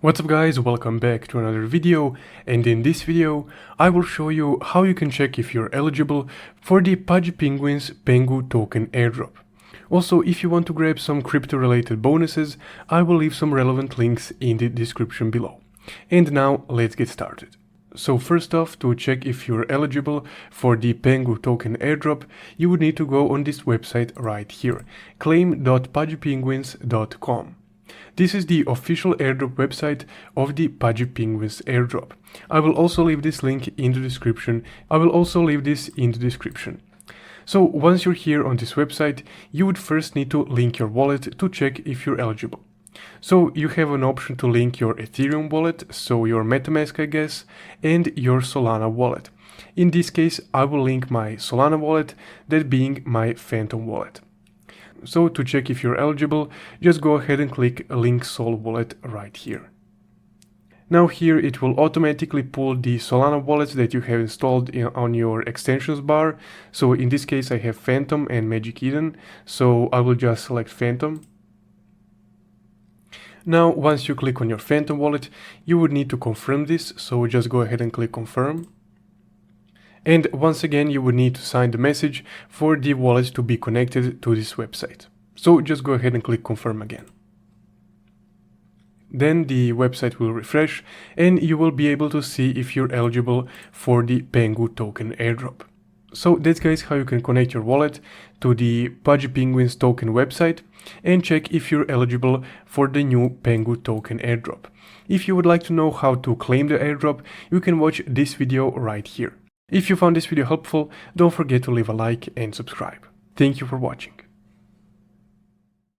What's up guys, welcome back to another video, and in this video I will show you how you can check if you're eligible for the Pudgy Penguins PENGU token airdrop. Also, if you want to grab some crypto related bonuses, I will leave some relevant links in the description below. And now let's get started. So first off, to check if you're eligible for the PENGU token airdrop, you would need to go on this website right here, claim.pudgypenguins.com. This is the official airdrop website of the Pudgy Penguins airdrop. I will also leave this link in the description. So once you're here on this website, you would first need to link your wallet to check if you're eligible. So you have an option to link your Ethereum wallet, so your MetaMask I guess, and your Solana wallet. In this case, I will link my Solana wallet, that being my Phantom wallet. So to check if you're eligible, just go ahead and click Link Sol Wallet right here. Now here it will automatically pull the Solana wallets that you have installed on your extensions bar. So in this case I have Phantom and Magic Eden, so I will just select Phantom. Now once you click on your Phantom wallet, you would need to confirm this, so just go ahead and click Confirm. And once again, you would need to sign the message for the wallet to be connected to this website. So just go ahead and click confirm again. Then the website will refresh and you will be able to see if you're eligible for the PENGU token airdrop. So that's guys how you can connect your wallet to the Pudgy Penguins token website and check if you're eligible for the new PENGU token airdrop. If you would like to know how to claim the airdrop, you can watch this video right here. If you found this video helpful, don't forget to leave a like and subscribe. Thank you for watching.